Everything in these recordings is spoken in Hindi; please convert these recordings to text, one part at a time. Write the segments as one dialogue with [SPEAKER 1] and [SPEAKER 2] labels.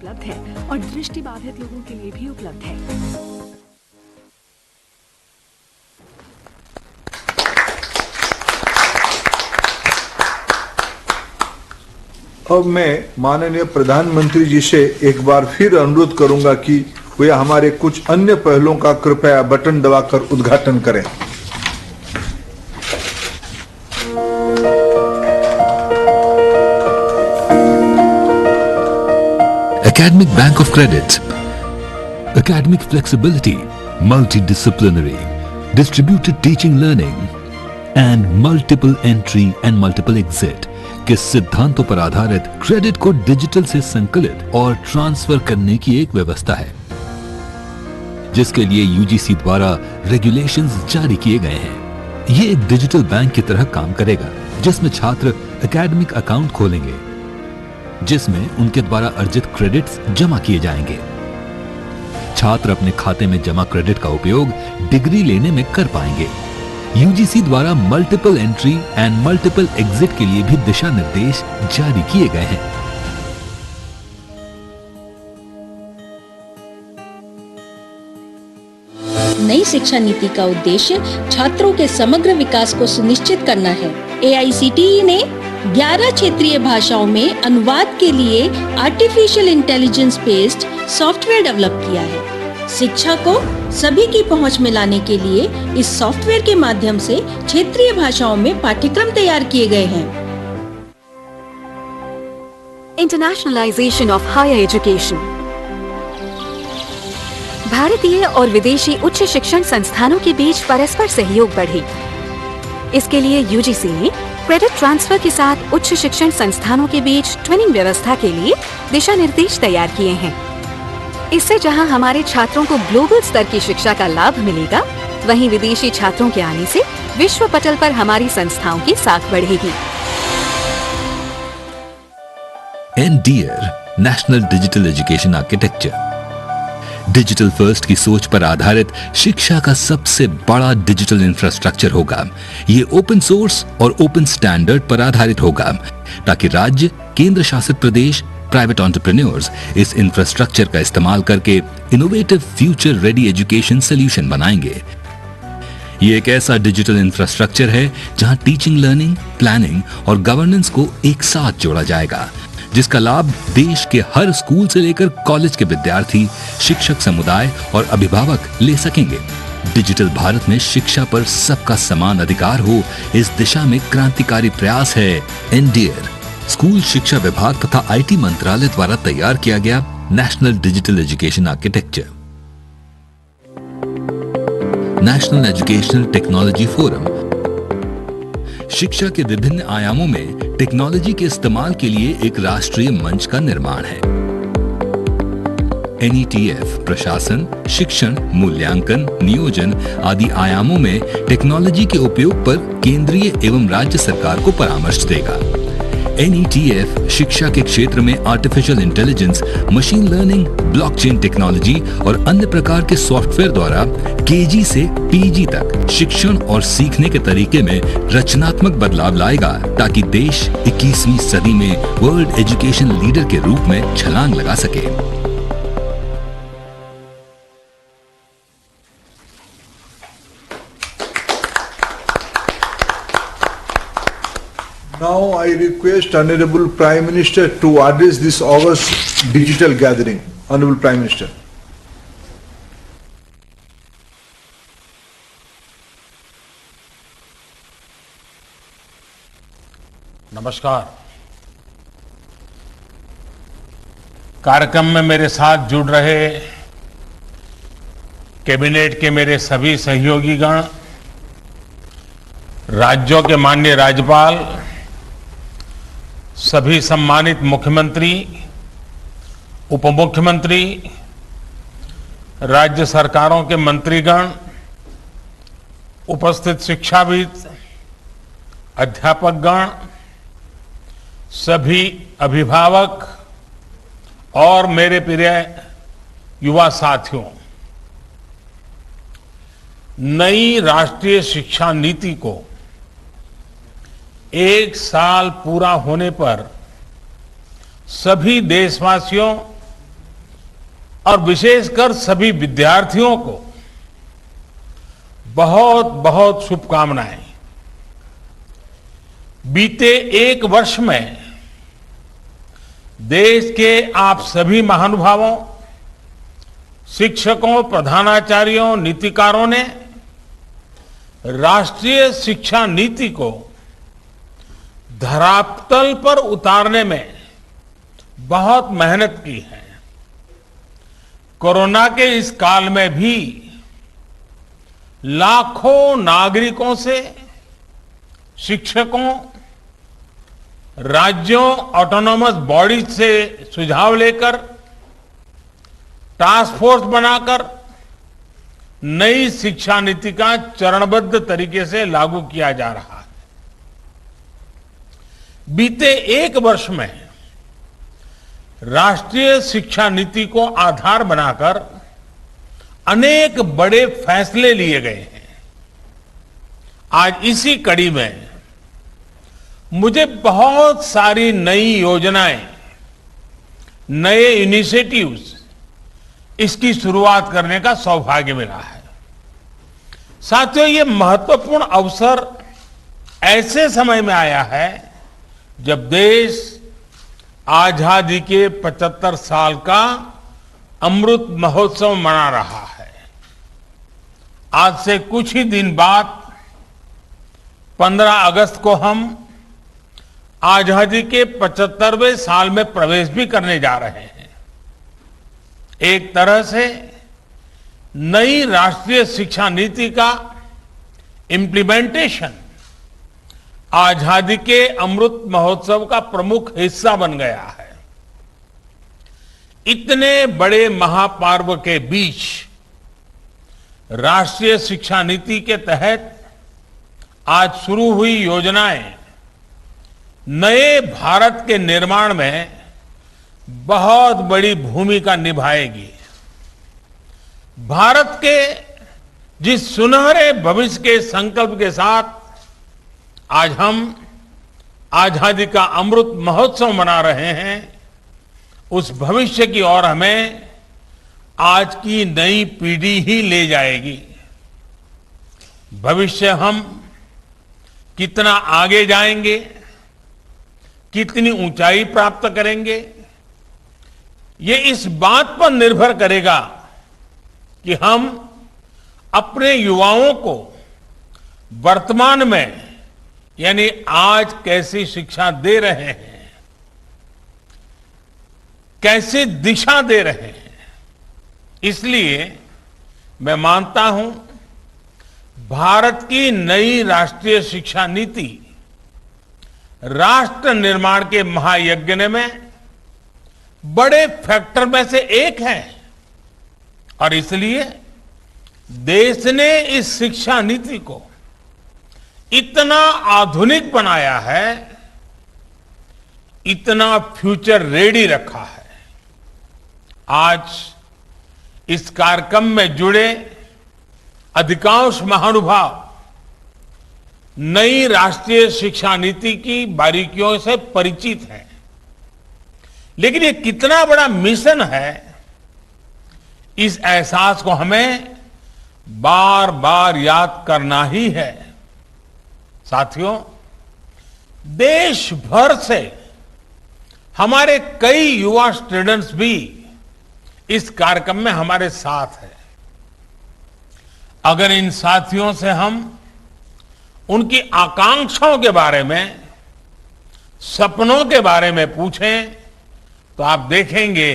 [SPEAKER 1] उपलब्ध है और दृष्टिबाधित लोगों के लिए भी उपलब्ध है।
[SPEAKER 2] अब मैं माननीय प्रधानमंत्री जी से एक बार फिर अनुरोध करूंगा कि वे हमारे कुछ अन्य पहलों का कृपया बटन दबाकर उद्घाटन करें।
[SPEAKER 3] Academic Bank of Credit, academic flexibility, multidisciplinary, distributed teaching learning and multiple entry and multiple exit के सिद्धांतों पर आधारित क्रेडिट को डिजिटल से संकलित और ट्रांसफर करने की एक व्यवस्था है, जिसके लिए यूजीसी द्वारा रेगुलेशंस जारी किए गए हैं। ये एक डिजिटल बैंक की तरह काम करेगा, जिसमें छात्र एकेडमिक अकाउंट खोलेंगे, जिसमें उनके द्वारा अर्जित क्रेडिट्स जमा किए जाएंगे। छात्र अपने खाते में जमा क्रेडिट का उपयोग डिग्री लेने में कर पाएंगे। यूजीसी द्वारा multiple entry and multiple exit के लिए भी दिशा निर्देश जारी किए गए हैं।
[SPEAKER 4] नई शिक्षा नीति का उद्देश्य छात्रों के समग्र विकास को सुनिश्चित करना है। एआईसीटीई ने 11 क्षेत्रीय भाषाओं में अनुवाद के लिए artificial intelligence based software develop किया है। शिक्षा को सभी की पहुंच में लाने के लिए इस सॉफ्टवेयर के माध्यम से क्षेत्रीय भाषाओं में पाठ्यक्रम तैयार किए गए हैं।
[SPEAKER 5] Internationalisation of higher education. भारतीय और विदेशी उच्च शिक्षण संस्थानों के बीच परस्पर सहयोग बढ़े। इसके लिए यूजीसी ने क्रेडिट ट्रांसफर के साथ उच्च शिक्षण संस्थानों के बीच ट्विनिंग व्यवस्था के लिए दिशा निर्देश तैयार किए हैं। इससे जहां हमारे छात्रों को ग्लोबल स्तर की शिक्षा का लाभ मिलेगा, वहीं विदेशी छात्रों के आने से विश्व पटल पर हमारी संस्थाओं की साख बढ़ेगी।
[SPEAKER 3] NDEAR, national digital education architecture, digital first की सोच पर आधारित शिक्षा का सबसे बड़ा डिजिटल इंफ्रास्ट्रक्चर होगा। ये ओपन सोर्स और ओपन स्टैंडर्ड पर आधारित होगा, ताकि राज्य, केंद्र शासित प्रदेश, प्राइवेट एंटरप्रेन्योर्स इस इंफ्रास्ट्रक्चर का इस्तेमाल करके innovative future ready education solution बनाएंगे। ये एक ऐसा डिजिटल इंफ्रास्ट्रक्चर है जहां टीचिंग, लर्निंग, प्लानिंग और गवर्नेंस को एक साथ जोड़ा जाएगा, जिसका लाभ देश के हर स्कूल से लेकर कॉलेज के विद्यार्थी, शिक्षक समुदाय और अभिभावक ले सकेंगे। डिजिटल भारत में शिक्षा पर सबका समान अधिकार हो, इस दिशा में क्रांतिकारी प्रयास है NDEAR, स्कूल शिक्षा विभाग तथा IT मंत्रालय द्वारा तैयार किया गया national digital education architecture. National educational technology forum शिक्षा के विभिन्न आयामों में टेक्नोलॉजी के इस्तेमाल के लिए एक राष्ट्रीय मंच का निर्माण है। NETF प्रशासन, शिक्षण, मूल्यांकन, नियोजन आदि आयामों में टेक्नोलॉजी के उपयोग पर केंद्रीय एवं राज्य सरकार को परामर्श देगा। NETF शिक्षा के क्षेत्र में artificial intelligence, machine learning, blockchain technology और अन्य प्रकार के सॉफ्टवेयर द्वारा KG से PG तक शिक्षण और सीखने के तरीके में रचनात्मक बदलाव लाएगा, ताकि देश 21वीं सदी में वर्ल्ड एजुकेशन लीडर के रूप में छलांग लगा सके।
[SPEAKER 2] Now I request Honorable Prime Minister to address this August digital gathering. Honorable Prime Minister.
[SPEAKER 6] नमस्कार। कार्यक्रम में मेरे साथ जुड़ रहे कैबिनेट के मेरे सभी सहयोगीगण, राज्यों के माननीय राज्यपाल, सभी सम्मानित मुख्यमंत्री, उप मुख्यमंत्री, राज्य सरकारों के मंत्रीगण, उपस्थित शिक्षाविद, अध्यापकगण, सभी अभिभावक और मेरे प्रिय युवा साथियों, नई राष्ट्रीय शिक्षा नीति को 1 साल पूरा होने पर सभी देशवासियों और विशेषकर सभी विद्यार्थियों को बहुत बहुत शुभकामनाएं। बीते एक वर्ष में देश के आप सभी महानुभावों, शिक्षकों, प्रधानाचार्यों, नीतिकारों ने राष्ट्रीय शिक्षा नीति को धरातल पर उतारने में बहुत मेहनत की है। कोरोना के इस काल में भी लाखों नागरिकों से, शिक्षकों, राज्यों, ऑटोनॉमस बॉडीज से सुझाव लेकर टास्क फोर्स बनाकर नई शिक्षा नीति का चरणबद्ध तरीके से लागू किया जा रहा है। बीते एक वर्ष में राष्ट्रीय शिक्षा नीति को आधार बनाकर अनेक बड़े फैसले लिए गए हैं। आज इसी कड़ी में मुझे बहुत सारी नई योजनाएं, नए इनिशिएटिव्स, इसकी शुरुआत करने का सौभाग्य मिला है। साथियों, ये महत्वपूर्ण अवसर ऐसे समय में आया है जब देश आजादी के 75 साल का अमृत महोत्सव मना रहा है। आज से कुछ ही दिन बाद 15 अगस्त को हम आजादी के 75वें साल में प्रवेश भी करने जा रहे हैं। एक तरह से नई राष्ट्रीय शिक्षा नीति का इम्प्लीमेंटेशन आजादी के अमृत महोत्सव का प्रमुख हिस्सा बन गया है। इतने बड़े महापर्व के बीच राष्ट्रीय शिक्षा नीति के तहत आज शुरू हुई योजनाएं नए भारत के निर्माण में बहुत बड़ी भूमिका निभाएगी। भारत के जिस सुनहरे भविष्य के संकल्प के साथ आज हम आजादी का अमृत महोत्सव मना रहे हैं, उस भविष्य की ओर हमें आज की नई पीढ़ी ही ले जाएगी। भविष्य हम कितना आगे जाएंगे, कितनी ऊंचाई प्राप्त करेंगे, ये इस बात पर निर्भर करेगा कि हम अपने युवाओं को वर्तमान में यानी आज कैसी शिक्षा दे रहे हैं, कैसी दिशा दे रहे हैं। इसलिए मैं मानता हूं भारत की नई राष्ट्रीय शिक्षा नीति राष्ट्र निर्माण के महायज्ञ में बड़े फैक्टर में से एक है और इसलिए देश ने इस शिक्षा नीति को इतना आधुनिक बनाया है, इतना फ्यूचर रेडी रखा है। आज इस कार्यक्रम में जुड़े अधिकांश महानुभाव नई राष्ट्रीय शिक्षा नीति की बारीकियों से परिचित हैं, लेकिन ये कितना बड़ा मिशन है, इस एहसास को हमें बार बार याद करना ही है। साथियों, देश भर से हमारे कई युवा स्टूडेंट्स भी इस कार्यक्रम में हमारे साथ हैं। अगर इन साथियों से हम उनकी आकांक्षाओं के बारे में, सपनों के बारे में पूछें तो आप देखेंगे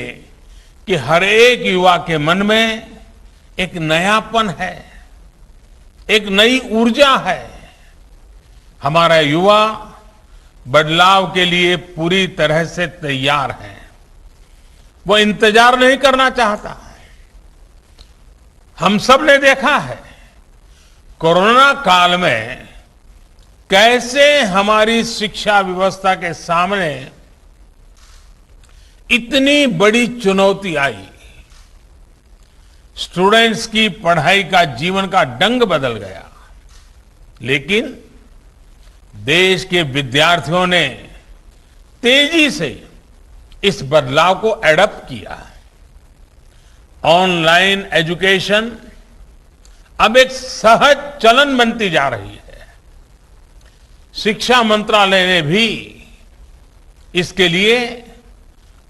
[SPEAKER 6] कि हर एक युवा के मन में एक नयापन है, एक नई ऊर्जा है। हमारा युवा बदलाव के लिए पूरी तरह से तैयार है। वो इंतजार नहीं करना चाहता। हम सब ने देखा है कोरोना काल में कैसे हमारी शिक्षा व्यवस्था के सामने इतनी बड़ी चुनौती आई। स्टूडेंट्स की पढ़ाई का जीवन का ढंग बदल गया, लेकिन देश के विद्यार्थियों ने तेजी से इस बदलाव को एडप्ट किया। ऑनलाइन एजुकेशन अब एक सहज चलन बनती जा रही है। शिक्षा मंत्रालय ने भी इसके लिए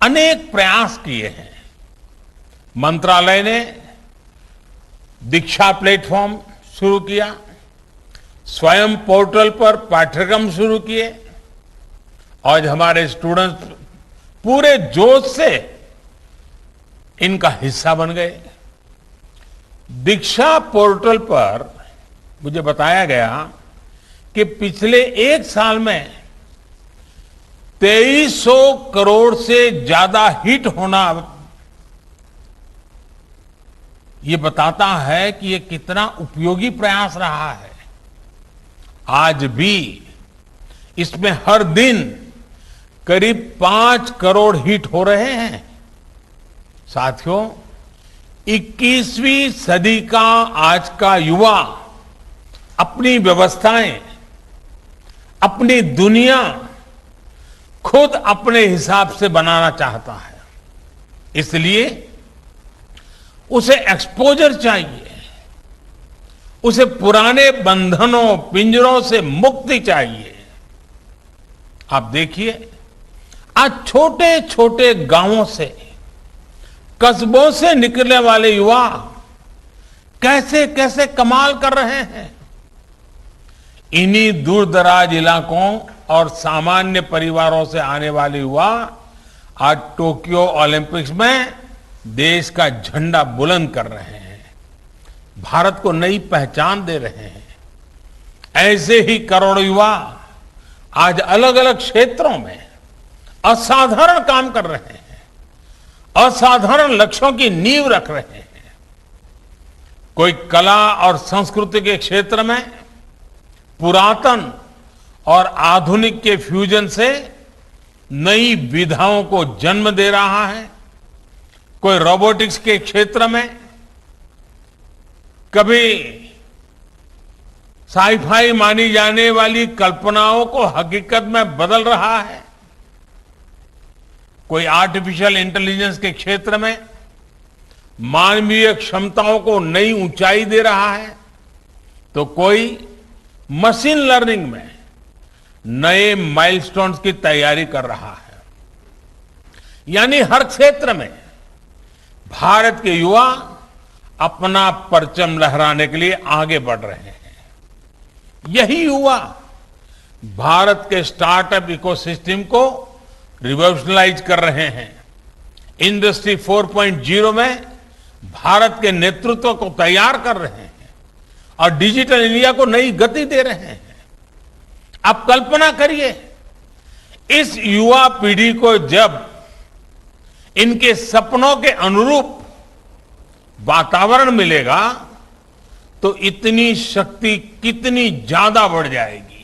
[SPEAKER 6] अनेक प्रयास किए हैं। मंत्रालय ने दीक्षा प्लेटफॉर्म शुरू किया, स्वयं पोर्टल पर पाठ्यक्रम शुरू किए और हमारे स्टूडेंट्स पूरे जोश से इनका हिस्सा बन गए। दीक्षा पोर्टल पर मुझे बताया गया कि पिछले एक साल में 2300 करोड़ से ज्यादा हिट होना ये बताता है कि ये कितना उपयोगी प्रयास रहा है। आज भी इसमें हर दिन करीब 5 करोड़ हिट हो रहे हैं। साथियों, 21वीं सदी का आज का युवा अपनी व्यवस्थाएं, अपनी दुनिया खुद अपने हिसाब से बनाना चाहता है। इसलिए उसे एक्सपोजर चाहिए, उसे पुराने बंधनों पिंजरों से मुक्ति चाहिए। आप देखिए, आज छोटे छोटे गांवों से, कस्बों से निकलने वाले युवा कैसे कैसे कमाल कर रहे हैं। इन्हीं दूर दराज इलाकों और सामान्य परिवारों से आने वाले युवा आज टोक्यो ओलंपिक्स में देश का झंडा बुलंद कर रहे हैं, भारत को नई पहचान दे रहे हैं। ऐसे ही करोड़ों युवा आज अलग अलग क्षेत्रों में असाधारण काम कर रहे हैं, असाधारण लक्ष्यों की नींव रख रहे हैं। कोई कला और संस्कृति के क्षेत्र में पुरातन और आधुनिक के फ्यूजन से नई विधाओं को जन्म दे रहा है। कोई रोबोटिक्स के क्षेत्र में कभी साईफाई मानी जाने वाली कल्पनाओं को हकीकत में बदल रहा है। कोई आर्टिफिशियल इंटेलिजेंस के क्षेत्र में मानवीय क्षमताओं को नई ऊंचाई दे रहा है, तो कोई मशीन लर्निंग में नए माइलस्टोन्स की तैयारी कर रहा है। यानी हर क्षेत्र में भारत के युवा अपना परचम लहराने के लिए आगे बढ़ रहे हैं। यही युवा भारत के स्टार्टअप इकोसिस्टम को रिवॉल्यूशनलाइज कर रहे हैं। इंडस्ट्री 4.0 में भारत के नेतृत्व को तैयार कर रहे हैं और डिजिटल इंडिया को नई गति दे रहे हैं। आप कल्पना करिए, इस युवा पीढ़ी को जब इनके सपनों के अनुरूप वातावरण मिलेगा तो इतनी शक्ति कितनी ज्यादा बढ़ जाएगी।